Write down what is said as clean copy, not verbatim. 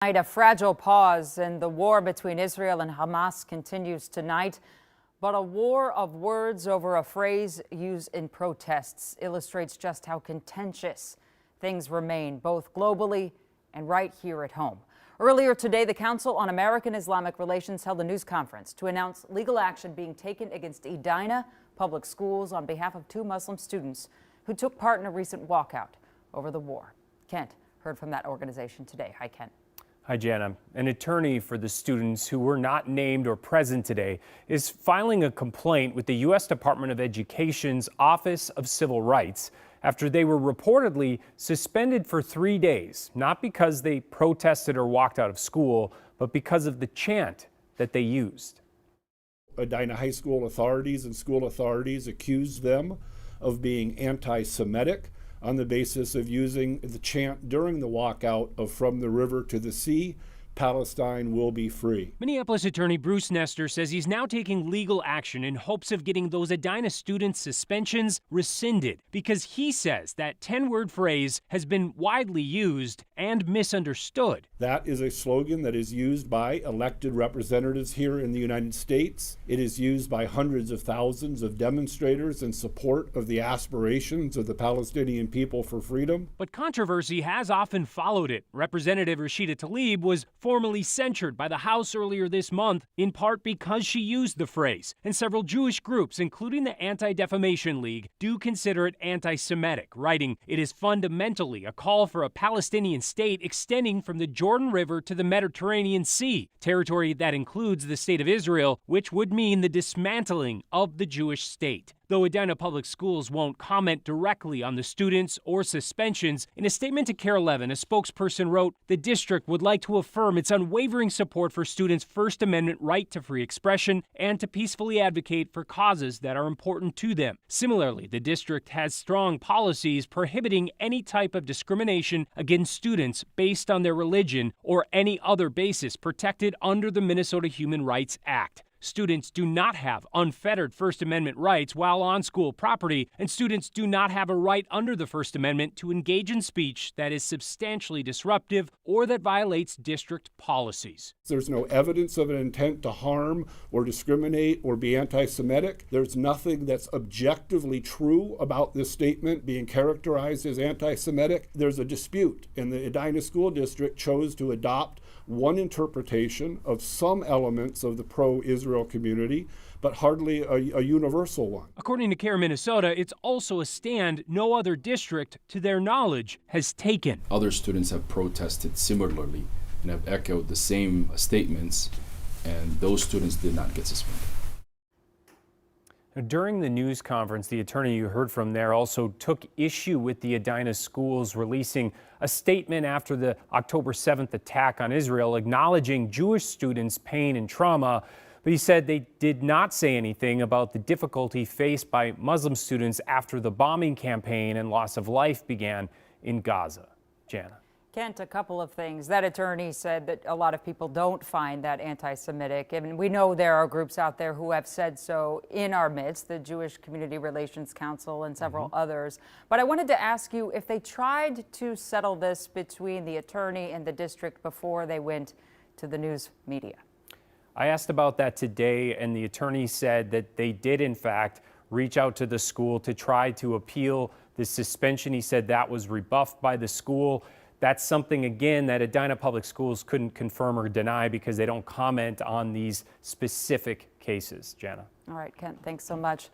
A fragile pause in the war between Israel and Hamas continues tonight, but a war of words over a phrase used in protests illustrates just how contentious things remain, both globally and right here at home. Earlier today, the Council on American-Islamic Relations held a news conference to announce legal action being taken against Edina public schools on behalf of 2 Muslim students who took part in a recent walkout over the war. Kent heard from that organization today. Hi, Kent. Hi, Jana. An attorney for the students who were not named or present today is filing a complaint with the U.S. Department of Education's Office of Civil Rights after they were reportedly suspended for 3 days, not because they protested or walked out of school, but because of the chant that they used. Edina High School authorities and school authorities accused them of being anti-Semitic on the basis of using the chant during the walkout of "From the River to the Sea, Palestine will be free." Minneapolis attorney Bruce Nestor says he's now taking legal action in hopes of getting those Edina students' suspensions rescinded because he says that 10-word phrase has been widely used and misunderstood. That is a slogan that is used by elected representatives here in the United States. It is used by hundreds of thousands of demonstrators in support of the aspirations of the Palestinian people for freedom. But controversy has often followed it. Representative Rashida Tlaib was formally censured by the House earlier this month, in part because she used the phrase. And several Jewish groups, including the Anti-Defamation League, do consider it anti-Semitic, writing, "It is fundamentally a call for a Palestinian state extending from the Jordan River to the Mediterranean Sea, territory that includes the state of Israel, which would mean the dismantling of the Jewish state." Though Edina Public Schools won't comment directly on the students or suspensions, in a statement to KARE 11, a spokesperson wrote, "The district would like to affirm its unwavering support for students' First Amendment right to free expression and to peacefully advocate for causes that are important to them." Similarly, the district has strong policies prohibiting any type of discrimination against students based on their religion or any other basis protected under the Minnesota Human Rights Act. Students do not have unfettered First Amendment rights while on school property, and students do not have a right under the First Amendment to engage in speech that is substantially disruptive or that violates district policies. There's no evidence of an intent to harm or discriminate or be anti-Semitic. There's nothing that's objectively true about this statement being characterized as anti-Semitic. There's a dispute, and the Edina School District chose to adopt one interpretation of some elements of the pro-Israel community, but hardly a universal one. According to KARE Minnesota, it's also a stand no other district, to their knowledge, has taken. Other students have protested similarly and have echoed the same statements, and those students did not get suspended. During the news conference, the attorney you heard from there also took issue with the Edina schools releasing a statement after the October 7th attack on Israel, acknowledging Jewish students' pain and trauma. But he said they did not say anything about the difficulty faced by Muslim students after the bombing campaign and loss of life began in Gaza. Jana. Kent, a couple of things. That attorney said that a lot of people don't find that anti-Semitic. And we know there are groups out there who have said so in our midst, the Jewish Community Relations Council and several others. But I wanted to ask you if they tried to settle this between the attorney and the district before they went to the news media. I asked about that today, and the attorney said that they did, in fact, reach out to the school to try to appeal the suspension. He said that was rebuffed by the school. That's something, again, that Edina Public Schools couldn't confirm or deny because they don't comment on these specific cases. Jana. All right, Kent, thanks so much.